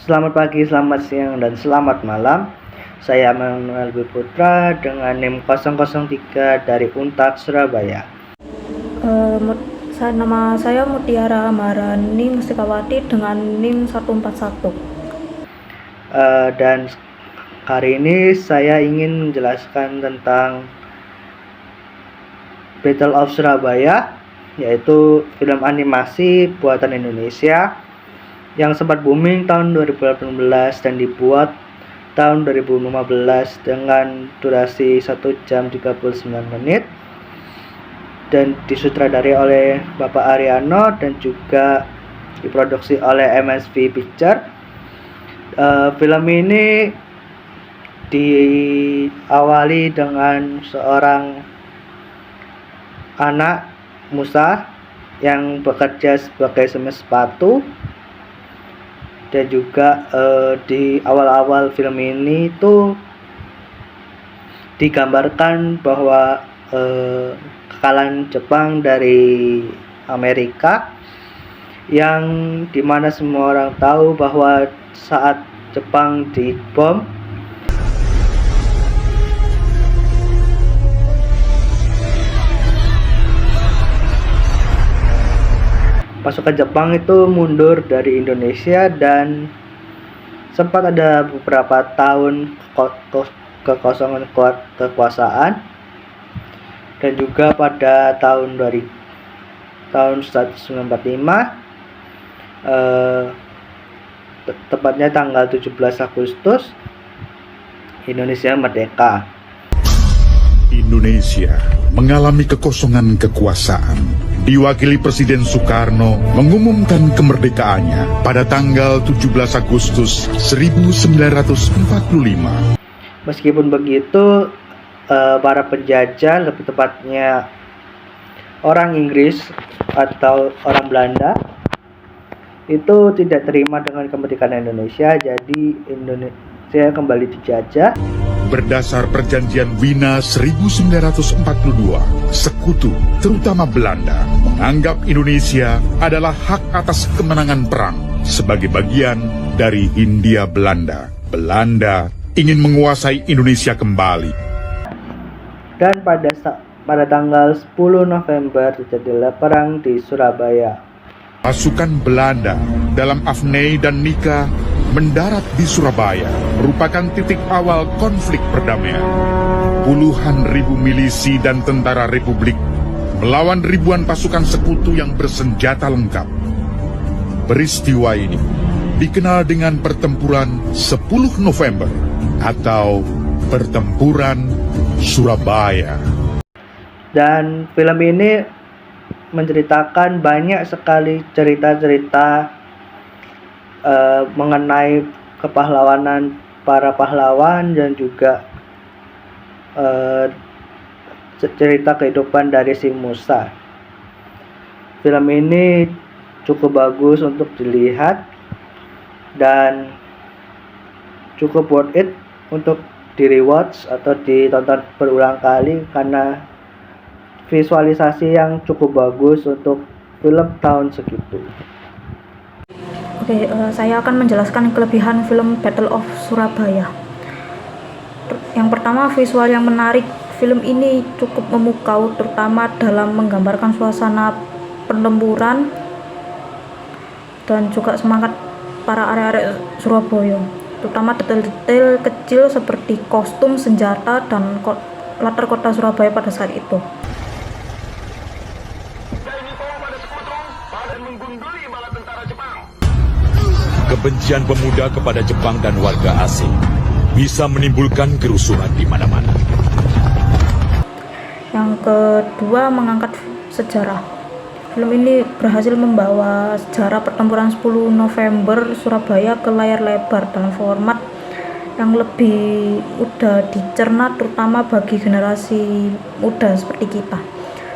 Selamat pagi, selamat siang, dan selamat malam. Saya Manuel Dwi Putra dengan NIM 003 dari Untak Surabaya. Nama saya Mutiara Marani Mustikawati dengan NIM 141. Dan hari ini saya ingin menjelaskan tentang Battle of Surabaya, yaitu film animasi buatan Indonesia yang sempat booming tahun 2018 dan dibuat tahun 2015 dengan durasi 1 jam 39 menit dan disutradari oleh Bapak Ariano dan juga diproduksi oleh MSV Picture. Film ini diawali dengan seorang anak Musa yang bekerja sebagai semes sepatu. Dan juga di awal-awal film ini tuh digambarkan bahwa kekalahan Jepang dari Amerika, yang dimana semua orang tahu bahwa saat Jepang dibom, pasukan Jepang itu mundur dari Indonesia dan sempat ada beberapa tahun kekosongan kekuasaan. Dan juga pada tahun 1945, tepatnya tanggal 17 Agustus, Indonesia merdeka. Indonesia mengalami kekosongan kekuasaan. Diwakili Presiden Soekarno mengumumkan kemerdekaannya pada tanggal 17 Agustus 1945. Meskipun begitu, para penjajah, lebih tepatnya orang Inggris atau orang Belanda, itu tidak terima dengan kemerdekaan Indonesia, jadi Indonesia kembali dijajah. Berdasar perjanjian Wina 1942, sekutu, terutama Belanda, menganggap Indonesia adalah hak atas kemenangan perang sebagai bagian dari Hindia Belanda. Belanda ingin menguasai Indonesia kembali. Dan pada tanggal 10 November terjadilah perang di Surabaya. Pasukan Belanda dalam Afnei dan Nika mendarat di Surabaya, merupakan titik awal konflik perdamaian. Puluhan ribu milisi dan tentara Republik melawan ribuan pasukan sekutu yang bersenjata lengkap. Peristiwa ini dikenal dengan pertempuran 10 November atau pertempuran Surabaya. Dan film ini menceritakan banyak sekali cerita-cerita mengenai kepahlawanan para pahlawan dan juga cerita kehidupan dari si Musa. Film ini cukup bagus untuk dilihat dan cukup worth it untuk di-rewatch atau ditonton berulang kali karena visualisasi yang cukup bagus untuk film tahun segitu. Saya akan menjelaskan kelebihan film Battle of Surabaya. Yang pertama, visual yang menarik. Film ini cukup memukau, terutama dalam menggambarkan suasana pertempuran dan juga semangat para arek-arek Surabaya, terutama detail-detail kecil seperti kostum, senjata, dan latar kota Surabaya pada saat itu. Kebencian pemuda kepada Jepang dan warga asing bisa menimbulkan kerusuhan di mana-mana. Yang kedua, mengangkat sejarah. Film ini berhasil membawa sejarah pertempuran 10 November Surabaya ke layar lebar dalam format yang lebih mudah dicerna, terutama bagi generasi muda seperti kita.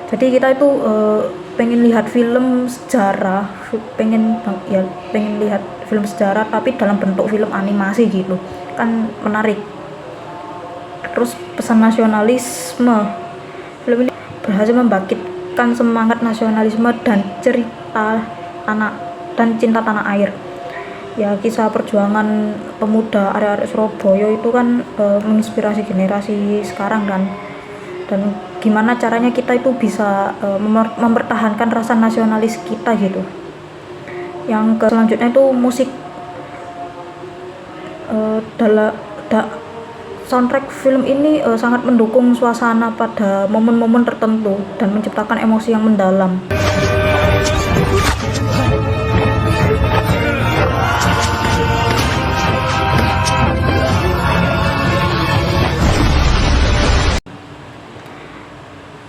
Jadi kita itu pengen lihat film sejarah, pengen lihat film sejarah tapi dalam bentuk film animasi gitu, kan menarik. Terus pesan nasionalisme, film ini berhasil membangkitkan semangat nasionalisme dan cinta tanah air. ya kisah perjuangan pemuda arek-arek Surabaya itu kan menginspirasi generasi sekarang kan, dan gimana caranya kita itu bisa mempertahankan rasa nasionalis kita gitu. Yang selanjutnya itu musik. Soundtrack film ini sangat mendukung suasana pada momen-momen tertentu dan menciptakan emosi yang mendalam.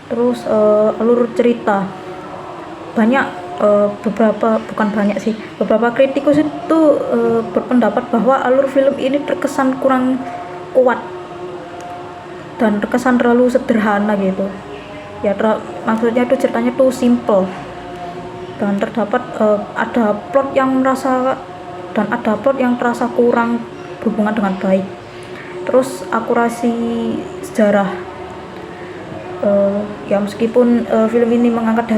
Terus alur cerita, banyak beberapa kritikus itu berpendapat bahwa alur film ini terkesan kurang kuat dan terkesan terlalu sederhana gitu ya, maksudnya itu ceritanya tuh simple dan terdapat ada plot yang terasa kurang berhubungan dengan baik. Terus akurasi sejarah, ya meskipun film ini mengangkat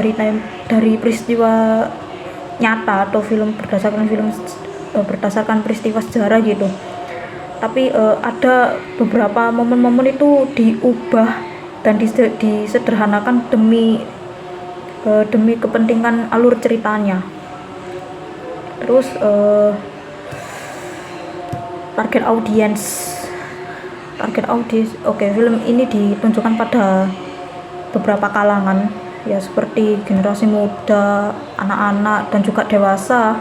dari peristiwa nyata atau berdasarkan peristiwa sejarah gitu, tapi ada beberapa momen-momen itu diubah dan disederhanakan demi kepentingan alur ceritanya. Terus target audiens, oke, film ini ditunjukkan pada beberapa kalangan ya, seperti generasi muda, anak-anak, dan juga dewasa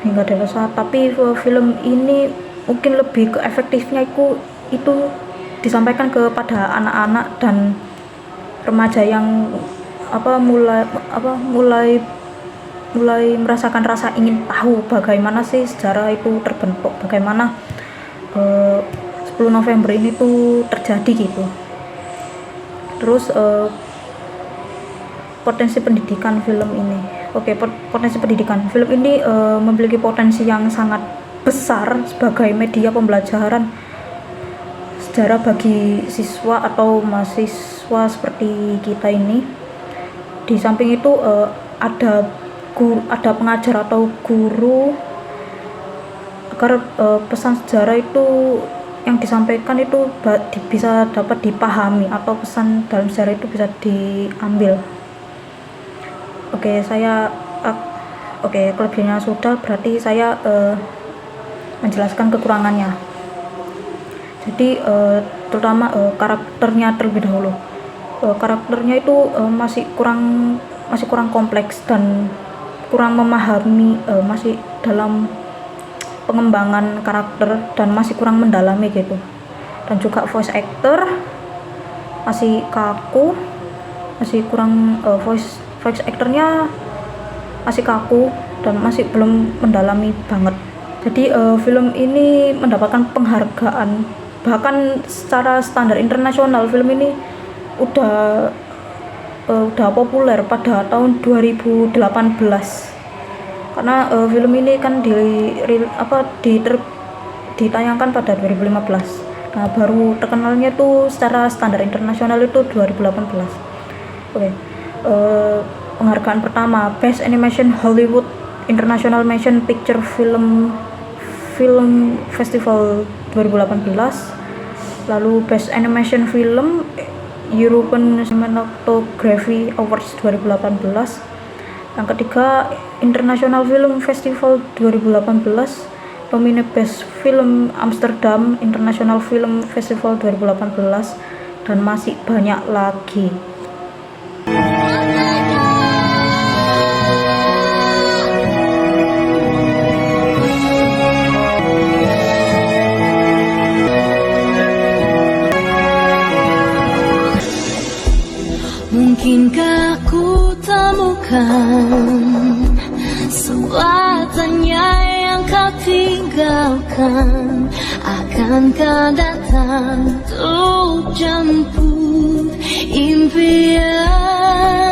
hingga dewasa. Tapi film ini mungkin lebih ke efektifnya itu disampaikan kepada anak-anak dan remaja yang mulai merasakan rasa ingin tahu bagaimana sih sejarah itu terbentuk, bagaimana 10 November ini tuh terjadi gitu. Terus potensi pendidikan film ini, potensi pendidikan film ini memiliki potensi yang sangat besar sebagai media pembelajaran sejarah bagi siswa atau mahasiswa seperti kita ini. Di samping itu ada pengajar atau guru agar pesan sejarah itu yang disampaikan itu bisa dapat dipahami atau pesan dalam sejarah itu bisa diambil. Kelebihannya sudah, berarti saya menjelaskan kekurangannya. Jadi terutama karakternya terlebih dahulu. Karakternya itu masih kurang kompleks dan kurang memahami, masih dalam pengembangan karakter dan masih kurang mendalami gitu. Dan juga voice actor masih kaku, masih kurang voice actornya masih kaku dan masih belum mendalami banget. Jadi film ini mendapatkan penghargaan, bahkan secara standar internasional film ini udah populer pada tahun 2018. Karena film ini kan ditayangkan pada 2015. Nah, baru terkenalnya tuh secara standar internasional itu 2018. Penghargaan pertama, Best Animation Hollywood International Motion Picture Film Festival 2018. Lalu Best Animation Film European Cinematography Awards 2018. Yang ketiga, International Film Festival 2018, nominee Best Film Amsterdam International Film Festival 2018, dan masih banyak lagi. Mungkinkah ku temukan sebuah tanya yang kau tinggalkan, akankah datang untuk jemput impian?